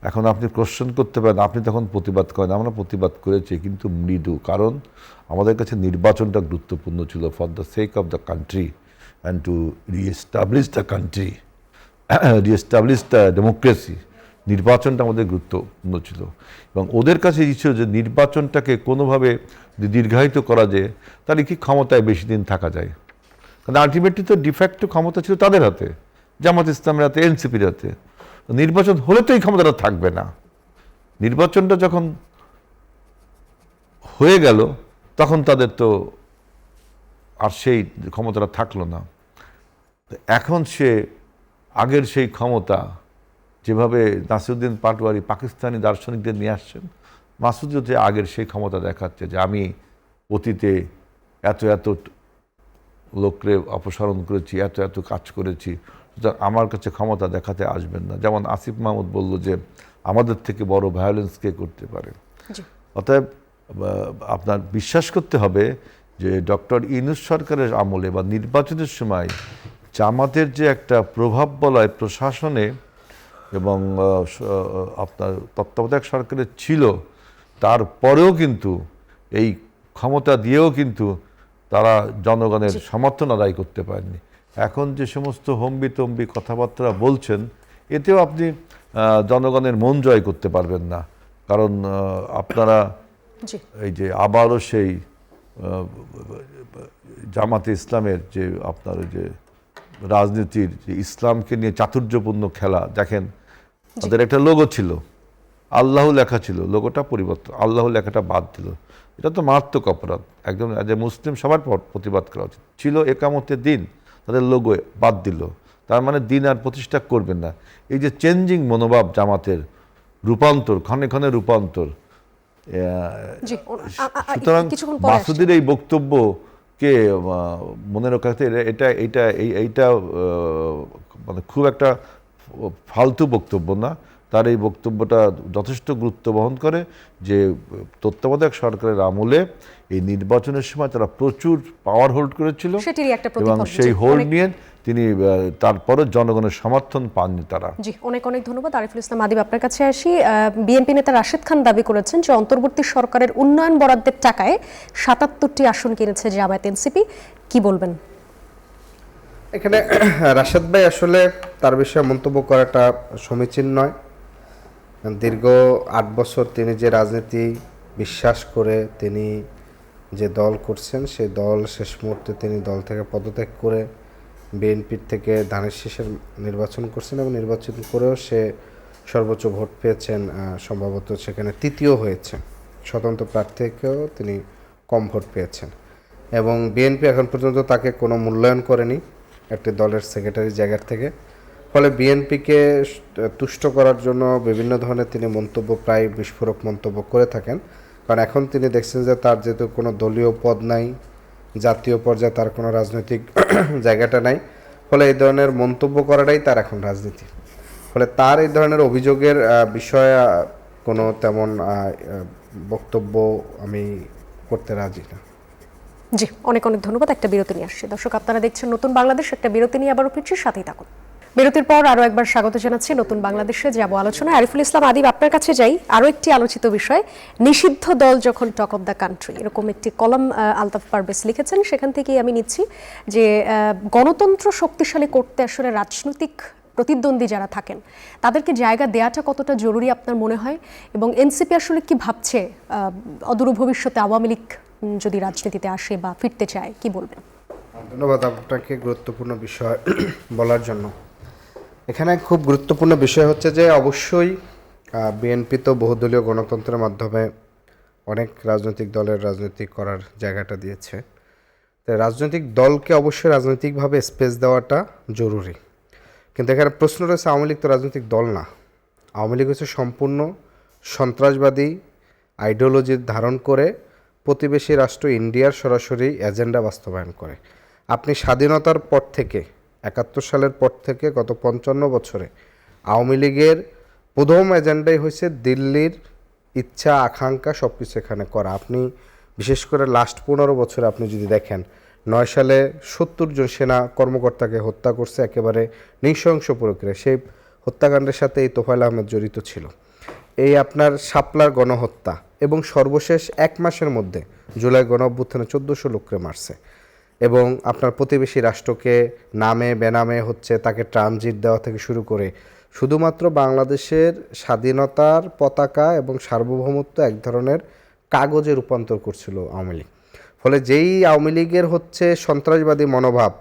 এখন আপনি কোশ্চেন করতে পারেন, আপনি তখন প্রতিবাদ করেন, আমরা প্রতিবাদ করেছি, কিন্তু মৃদু, কারণ আমাদের কাছে নির্বাচনটা গুরুত্বপূর্ণ ছিল for the sake of the country and to reestablish the country, reestablish the democracy. নির্বাচনটা আমাদের গুরুত্বপূর্ণ ছিল, এবং ওদের কাছে ছিল যে নির্বাচনটাকে কোনোভাবে দীর্ঘায়িত করা যায়, তাহলে কি ক্ষমতায় বেশি দিন থাকা যায়। কারণ আলটিমেটলি তো ডিফ্যাক্টো ক্ষমতা ছিল তাদের হাতে, জামাত ইসলামের হাতে, এনসিপির হাতে। নির্বাচন হলে তো এই ক্ষমতাটা থাকবে না। নির্বাচনটা যখন হয়ে গেল, তখন তাদের তো আর সেই ক্ষমতাটা থাকলো না। এখন সে আগের সেই ক্ষমতা, যেভাবে নাসিরুদ্দিন পাটোয়ারি পাকিস্তানি দার্শনিকদের নিয়ে আসছেন, মাসুদও যে আগের সেই ক্ষমতা দেখাচ্ছে যে আমি অতীতে এত এত লোকরে অপসারণ করেছি, এত এত কাজ করেছি, সুতরাং আমার কাছে ক্ষমতা দেখাতে আসবেন না। যেমন আসিফ মাহমুদ বলল যে আমাদের থেকে বড় ভায়োলেন্স কে করতে পারে। অতএব আপনার বিশ্বাস করতে হবে যে ডক্টর ইউনূস সরকারের আমলে বা নির্বাচনের সময় জামাতের যে একটা প্রভাব বলয় প্রশাসনে এবং আপনার তত্ত্বাবধায়ক সরকারের ছিল, তারপরেও কিন্তু এই ক্ষমতা দিয়েও কিন্তু তারা জনগণের সমর্থন আদায় করতে পারেনি। এখন যে সমস্ত হম্বিতম্বি কথাবার্তা বলছেন, এতেও আপনি জনগণের মন জয় করতে পারবেন না। কারণ আপনারা এই যে আবারও সেই জামাতে ইসলামের যে আপনার যে রাজনীতির যে ইসলামকে নিয়ে চাতুর্যপূর্ণ খেলা, দেখেন তাদের একটা লোগো ছিল, আল্লাহ লেখা ছিল, লোগোটা পরিবর্তন, আল্লাহ লেখাটা বাদ দিল। এটা তো মারাত্মক অপরাধ, একদম যে মুসলিম সবার প্রতিবাদ করা উচিত ছিল। একামতের দিন তাদের লোগো বাদ দিল, তার মানে দিন আর প্রতিষ্ঠা করবেন না। এই যে চেঞ্জিং মনোভাব জামাতের, রূপান্তর, ক্ষণে ক্ষণে রূপান্তর, সুতরাং মাসুদের এই বক্তব্যকে মনে রাখতে এইটা মানে খুব একটা ফালতু বক্তব্য না। তার এই বক্তব্যটা যথেষ্ট গুরুত্ব বহন করে যে তত্ত্বাবধায়ক সরকারের আমলে এই নির্বাচনের সময় তারা প্রচুর পাওয়ার হোল্ড করেছিল এবং সেই হোল্ড নিয়ে তিনি তারপরে জনগণের সমর্থন পাননি তারা। জি, অনেক অনেক ধন্যবাদ। আরিফুল ইসলাম আদিব, আপনার কাছে আসি। বিএনপি নেতা রাশেদ খান দাবি করেছেন যে অন্তর্বর্তী সরকারের উন্নয়ন বরাদ্দের টাকায় ৭৭টি আসন কিনেছে জামায়াত এনসিপি, কি বলবেন? এখানে রাশেদ ভাই আসলে তার বিষয়ে মন্তব্য করাটা সমীচীন নয়। দীর্ঘ ৮ বছর তিনি যে রাজনীতি বিশ্বাস করে তিনি যে দল করছেন, সেই দল শেষ মুহূর্তে তিনি দল থেকে পদত্যাগ করে বিএনপির থেকে ধানের শীষের নির্বাচন করছেন এবং নির্বাচন করেও সে সর্বোচ্চ ভোট পেয়েছেন, সম্ভবত সেখানে তৃতীয় হয়েছে। স্বতন্ত্র প্রার্থী থেকেও তিনি কম ভোট পেয়েছেন এবং বিএনপি এখন পর্যন্ত তাকে কোনো মূল্যায়ন করেনি একটি দলের সেক্রেটারি জায়গার থেকে। ফলে বিএনপিকে তুষ্ট করার জন্য বিভিন্ন ধরনের তিনি মন্তব্য, প্রায় বিস্ফোরক মন্তব্য করে থাকেন। কারণ এখন তিনি দেখছেন যে তার যেহেতু কোনো দলীয় পদ নাই, জাতীয় পর্যায়ে তার কোনো রাজনৈতিক জায়গাটা নাই, ফলে এই ধরনের মন্তব্য করাটাই তার এখন রাজনীতি। ফলে তার এই ধরনের অভিযোগের বিষয়ে কোনো তেমন বক্তব্য আমি করতে রাজি না। জি, অনেক অনেক ধন্যবাদ। একটা বিরতি নিয়ে আসছি। দর্শক, আপনারা দেখছেন নতুন বাংলাদেশ। একটা বিরতি নিয়ে আবারও ফিরছি, সাথেই থাকুন। বিরতির পর আরও একবার স্বাগত জানাচ্ছি নতুন বাংলাদেশে যাব আলোচনায়। আরিফুল ইসলাম আদিব, আপনার কাছে যাই। আরও একটি আলোচিত বিষয়, নিষিদ্ধ দল যখন টক অফ দ্য কান্ট্রি, এরকম একটি কলাম আলতাফ পারভেজ লিখেছেন। সেখান থেকেই আমি নিচ্ছি যে গণতন্ত্র শক্তিশালী করতে আসলে রাজনৈতিক প্রতিদ্বন্দ্বী যারা থাকেন তাদেরকে জায়গা দেওয়াটা কতটা জরুরি আপনার মনে হয়, এবং এনসিপি আসলে কি ভাবছে অদূর ভবিষ্যতে আওয়ামী লীগ যদি রাজনীতিতে আসে বা ফিরতে চায়, কি বলবেন? ধন্যবাদ আপনাকে গুরুত্বপূর্ণ বিষয় বলার জন্য। এখানে খুব গুরুত্বপূর্ণ বিষয় হচ্ছে যে অবশ্যই বিএনপি তো বহুদলীয় গণতন্ত্রের মাধ্যমে অনেক রাজনৈতিক দলের রাজনীতি করার জায়গাটা দিয়েছে। তাই রাজনৈতিক দলকে অবশ্যই রাজনৈতিকভাবে স্পেস দেওয়াটা জরুরি। কিন্তু এখানে প্রশ্ন রয়েছে, আওয়ামী লীগ তো রাজনৈতিক দল না। আওয়ামী লীগ হচ্ছে সম্পূর্ণ সন্ত্রাসবাদী আইডিওলজি ধারণ করে প্রতিবেশী রাষ্ট্র ইন্ডিয়ার সরাসরি এজেন্ডা বাস্তবায়ন করে। আপনি স্বাধীনতার পর থেকে ৭১ সালের পর থেকে গত ৫৫ বছরে আওয়ামী লীগের প্রথম এজেন্ডাই হয়েছে দিল্লির ইচ্ছা আকাঙ্ক্ষা সব কিছু এখানে করা। আপনি বিশেষ করে লাস্ট ১৫ বছরে আপনি যদি দেখেন, ৯ সালে ৭০ জন সেনা কর্মকর্তাকে হত্যা করছে একেবারে নৃশংস প্রক্রিয়া। সেই হত্যাকাণ্ডের সাথে এই তোফায়েল আহমেদ জড়িত ছিল। এই আপনার শাপলার গণহত্যা এবং সর্বশেষ ১ মাসের মধ্যে জুলাই গণঅভ্যুত্থানে ১৪০০ লোককে মারছে এবং আপনার প্রতিবেশী রাষ্ট্রকে নামে বেনামে হচ্ছে তাকে ট্রানজিট দেওয়া থেকে শুরু করে শুধুমাত্র বাংলাদেশের স্বাধীনতার পতাকা এবং সার্বভৌমত্ব এক ধরনের কাগজে রূপান্তর করছিল আওয়ামী লীগ। ফলে যেই আওয়ামী লীগের হচ্ছে সন্ত্রাসবাদী মনোভাব,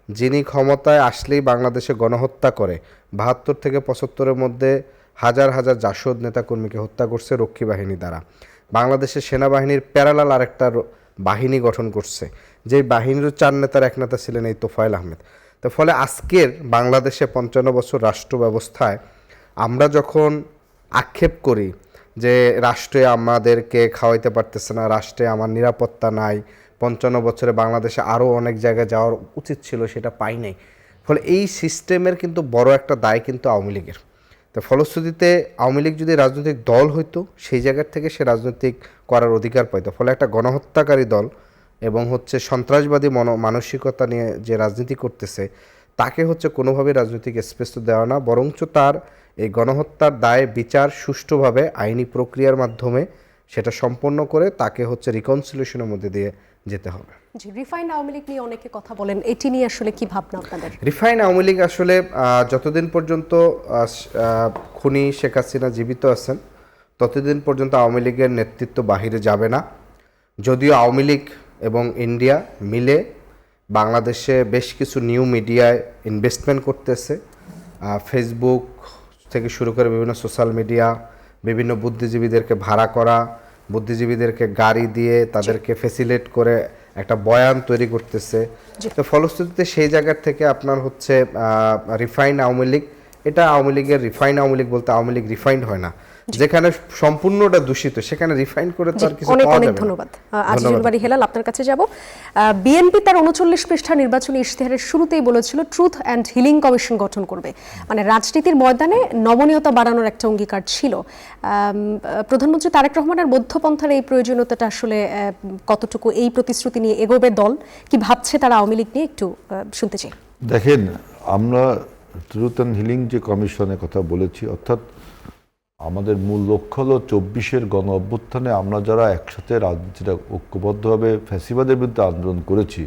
যিনি ক্ষমতায় আসলেই বাংলাদেশে গণহত্যা করে, ৭২ থেকে ৭৫-এর মধ্যে হাজার হাজার জাসদ নেতাকর্মীকে হত্যা করছে রক্ষী বাহিনী দ্বারা। বাংলাদেশের সেনাবাহিনীর প্যারালাল আরেকটা বাহিনী গঠন করছে, যেই বাহিনীর ৪ নেতার এক নেতা ছিলেন এই তোফায়েল আহমেদ। তো ফলে আজকের বাংলাদেশে ৫৫ বছর রাষ্ট্র ব্যবস্থায় আমরা যখন আক্ষেপ করি যে রাষ্ট্রে আমাদেরকে খাওয়াইতে পারতেছে না, রাষ্ট্রে আমার নিরাপত্তা নাই, 55 বছরে বাংলাদেশে আরও অনেক জায়গায় যাওয়ার উচিত ছিল, সেটা পাই নাই। ফলে এই সিস্টেমের কিন্তু বড় একটা দায় কিন্তু আওয়ামী লীগের। তো ফলশ্রুতিতে আওয়ামী লীগ যদি রাজনৈতিক দল হইতো, সেই জায়গার থেকে সে রাজনৈতিক করার অধিকার পাইতো। ফলে একটা গণহত্যাকারী দল এবং সন্ত্রাসবাদী মানসিকতা নিয়ে যে রাজনীতি করতেছে, তাকে কোনোভাবেই রাজনৈতিক স্পেস তো দেওয়া না, বরঞ্চ তার এই গণহত্যার দায়ে বিচার সুষ্ঠুভাবে আইনি প্রক্রিয়ার মাধ্যমে সেটা সম্পন্ন করে তাকে রিকনসিলিয়েশনের মধ্যে দিয়ে যেতে হবে। জি, রিফাইন্ড আওয়ামী লীগ নিয়ে অনেকে কথা বলেন, এটি নিয়ে আসলে কি ভাবনা আপনাদের? রিফাইন আওয়ামী লীগ আসলে যতদিন পর্যন্ত খুনি শেখ হাসিনা জীবিত আছেন, ততদিন পর্যন্ত আওয়ামী লীগের নেতৃত্ব বাহিরে যাবে না। যদিও আওয়ামী লীগ এবং ইন্ডিয়া মিলে বাংলাদেশে বেশ কিছু নিউ মিডিয়ায় ইনভেস্টমেন্ট করতেছে, ফেসবুক থেকে শুরু করে বিভিন্ন সোশ্যাল মিডিয়া, বিভিন্ন বুদ্ধিজীবীদেরকে ভাড়া করা, বুদ্ধিজীবীদেরকে গাড়ি দিয়ে তাদেরকে ফেসিলেট করে একটা বয়ান তৈরি করতেছে। তো ফলশ্রুতিতে সেই জায়গার থেকে আপনার রিফাইন আওয়ামী লীগ, এটা আওয়ামী লীগের রিফাইন আওয়ামী লীগ বলতে আওয়ামী লীগ রিফাইন্ড হয় না, যেখানে সম্পূর্ণটা দূষিত সেখানে রিফাইন করে তার কিছু অনেক পাওয়া অনেক যাবে না। ধন্যবাদ। আজিজুল বারী হেলাল, আপনার কাছে যাব। বিএনপি তার 39 পৃষ্ঠা নির্বাচনী ইশতেহারের শুরুতেই বলেছিল ট্রুথ অ্যান্ড হিলিং কমিশন গঠন করবে, মানে রাজনীতির ময়দানে নমনীয়তা বাড়ানোর একটা অঙ্গীকার ছিল। প্রধানমন্ত্রী তারেক রহমানের মধ্যপন্থার এই প্রয়োজনীয়তাটা আসলে কতটুকু, এই প্রতিশ্রুতি নিয়ে এগোবে দল, কি ভাবছে তারা আওয়ামী লীগ নিয়ে, একটু শুনতে চাই। দেখেন, আমরা ট্রুথ অ্যান্ড হিলিং যে কমিশনের কথা বলেছি, অর্থাৎ আমাদের মূল লক্ষ্য হলো 24-এর গণ অভ্যুত্থানে আমরা যারা একসাথে রাজনীতিটা ঐক্যবদ্ধভাবে ফ্যাসিবাদের বিরুদ্ধে আন্দোলন করেছি,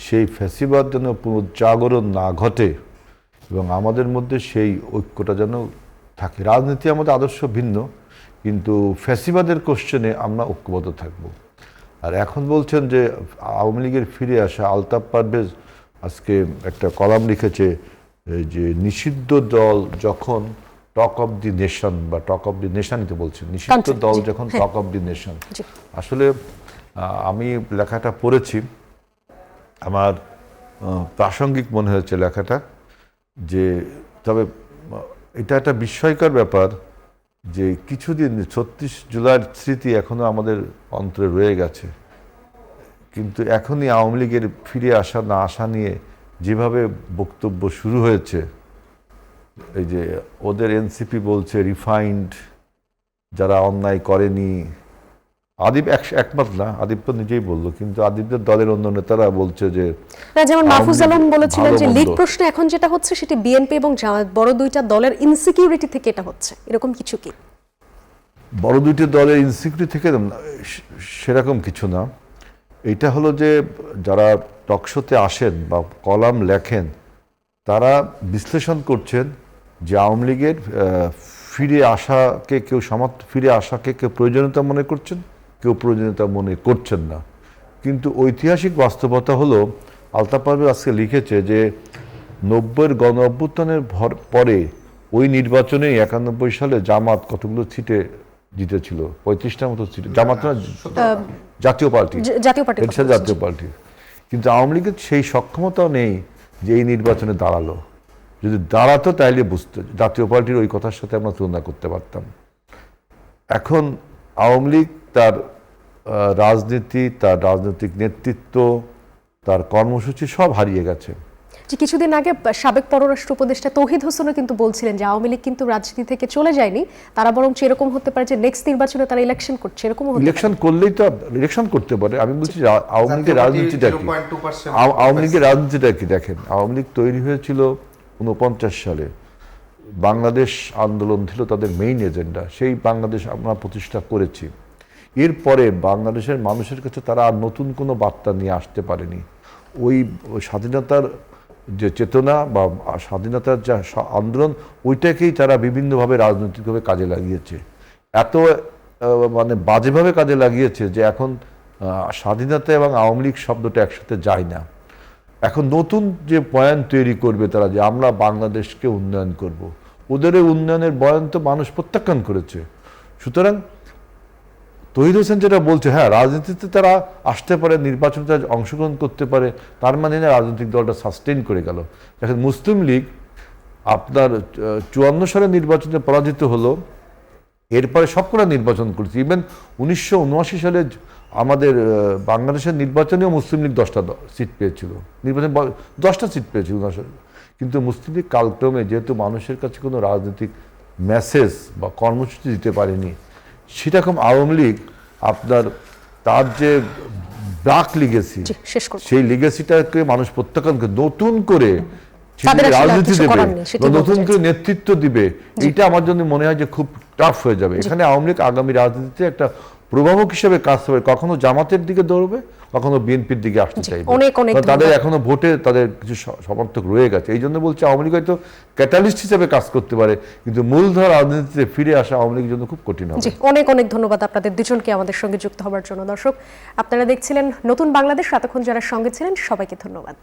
সেই ফ্যাসিবাদ যেন পুনর্জাগরণ না ঘটে এবং আমাদের মধ্যে সেই ঐক্যটা যেন থাকে। রাজনীতি আমাদের আদর্শ ভিন্ন, কিন্তু ফ্যাসিবাদের কোশ্চেনে আমরা ঐক্যবদ্ধ থাকব। আর এখন বলছেন যে আওয়ামী লীগের ফিরে আসা, আলতাফ পারভেজ আজকে একটা কলাম লিখেছে যে নিষিদ্ধ দল যখন টক অফ দি নেশন, বা টক অফ দি নেশনই তো বলছেন, নিষিদ্ধ দল যখন টক অফ দি নেশন। আসলে আমি লেখাটা পড়েছি, আমার প্রাসঙ্গিক মনে হয়েছে লেখাটা, যে তবে এটা একটা বিস্ময়কর ব্যাপার যে কিছুদিন 36 জুলাইয়ের স্মৃতি এখনো আমাদের অন্তরে রয়ে গেছে, কিন্তু এখনই আওয়ামী লীগের ফিরে আসা না আসা নিয়ে যেভাবে বক্তব্য শুরু হয়েছে, এই যে ওদের এনসিপি বলছে রিফাইন্ড, যারা অন্যায় করেনি, আদিব একমত না, আদিব তো নিজেই বললো, কিন্তু আদিবদের দলের অন্য নেতারা বলছে যে, যেমন মাহফুজ আলম বলেছিলেন যে লীগ প্রশ্নে এখন যেটা হচ্ছে সেটি বিএনপি এবং জামায়াত বড় দুইটা দলের ইনসিকিউরিটি থেকে এটা হচ্ছে, এরকম কিছু কি? বড় দুইটা দলের ইনসিকিউরিটি থেকে সেরকম কিছু না। এটা হলো যে যারা টকশোতে আসেন বা কলাম লেখেন, তারা বিশ্লেষণ করছেন যে আওয়ামী লীগের ফিরে আসাকে কেউ প্রয়োজনীয়তা মনে করছেন, কেউ প্রয়োজনীয়তা মনে করছেন না। কিন্তু ঐতিহাসিক বাস্তবতা হলো, আলতাফ পারভেজ আজকে লিখেছে যে 90-এর গণ অভ্যুত্থানের পরে ওই নির্বাচনে 91 সালে জামাত কতগুলো সিটে জিতেছিল, 35টার মতো সিটে। জামাত না, জাতীয় পার্টি। কিন্তু আওয়ামী লীগের সেই সক্ষমতাও নেই যে এই নির্বাচনে দাঁড়ালো। যদি দাঁড়াতো তাইলে বুঝতে, জাতীয় পার্টির ওই কথার সাথে আমরা তুলনা করতে পারতাম। এখন আওয়ামী লীগ তার রাজনীতি, তার রাজনৈতিক নেতৃত্ব, তার কর্মসূচি সব হারিয়ে গেছে। যে কিছুদিন আগে সাবেক পররাষ্ট্র উপদেষ্টা তৌহিদ হোসেনও কিন্তু বলছিলেন যে আওয়ামী লীগ কিন্তু রাজনীতি থেকে চলে যায়নি, তারা বরং এরকম হতে পারে যে নেক্সট নির্বাচনে তারা ইলেকশন করছে, এরকম ইলেকশন করলেই তো ইলেকশন করতে পারে। আমি বলছি আওয়ামী লীগের রাজনীতিটা কি, আওয়ামী লীগের রাজনীতিটা কি দেখেন। আওয়ামী লীগ তৈরি হয়েছিল 49 সালে, বাংলাদেশ আন্দোলন ছিল তাদের মেইন এজেন্ডা, সেই বাংলাদেশ আমরা প্রতিষ্ঠা করেছি। এরপরে বাংলাদেশের মানুষের কাছে তারা আর নতুন কোনো বার্তা নিয়ে আসতে পারেনি। ওই স্বাধীনতার যে চেতনা বা স্বাধীনতার যা আন্দোলন, ওইটাকেই তারা বিভিন্নভাবে রাজনৈতিকভাবে কাজে লাগিয়েছে। এত মানে বাজেভাবে কাজে লাগিয়েছে যে এখন স্বাধীনতা এবং আওয়ামী লীগ শব্দটা একসাথে যায় না। এখন নতুন যে বয়ান তৈরি করবে তারা, যে আমরা বাংলাদেশকে উন্নয়ন করব, ওদের উন্নয়নের বয়ান তো মানুষ প্রত্যাখ্যান করেছে। সুতরাং তৌহিদ হোসেন যেটা বলছে, হ্যাঁ রাজনীতিতে তারা আসতে পারে, নির্বাচনে তারা অংশগ্রহণ করতে পারে, তার মানে না রাজনৈতিক দলটা সাস্টেইন করে গেল। দেখেন মুসলিম লীগ আপনার 54 সালে নির্বাচনে পরাজিত হলো, এরপরে সবকটা নির্বাচন করেছে। ইভেন 1979 সালে আমাদের বাংলাদেশের নির্বাচনেও মুসলিম লীগ 10টা সিট পেয়েছিল, নির্বাচন 10টা সিট পেয়েছিল 19 সালে। কিন্তু মুসলিম লীগ কালক্রমে যেহেতু মানুষের কাছে কোনো রাজনৈতিক মেসেজ বা কর্মসূচি দিতে পারেনি, সেরকম আওয়ামী লীগ আপনার তার যে ব্রাক লিগেসি, জি, শেষ করব। সেই লিগেসিটাকে মানুষ প্রত্যাখ্যান করে নতুন করে তাদের আসলে আর রাজনীতি কিছু দেবে, করার নেই, সেটাই বলতে নতুন করে চাইছি। নেতৃত্ব দিবে, এটা আমার জন্য মনে হয় যে খুব টাফ হয়ে যাবে। এখানে আওয়ামী লীগ আগামী রাজনীতিতে একটা প্রভাবক হিসেবে কাজ করবে, কখনো জামাতের দিকে দৌড়বে, কখনো বিএনপির দিকে আসতে চাইবে। অনেক অনেক কারণ তাদের ধন্যবাদ। এখনো ভোটে তাদের কিছু সমর্থক রয়ে গেছে। এই জন্য বলছি আওয়ামী লীগ হয়তো ক্যাটালিস্ট হিসেবে কাজ করতে পারে, কিন্তু মূলধারা রাজনীতিতে ফিরে আসা আওয়ামী লীগের জন্য খুব কঠিন হবে। জি, অনেক অনেক ধন্যবাদ আপনাদের দুজনকে আমাদের সঙ্গে যুক্ত হওয়ার জন্য। দর্শক, আপনারা দেখছিলেন নতুন বাংলাদেশ। এতক্ষণ যারা সঙ্গে ছিলেন সবাইকে ধন্যবাদ।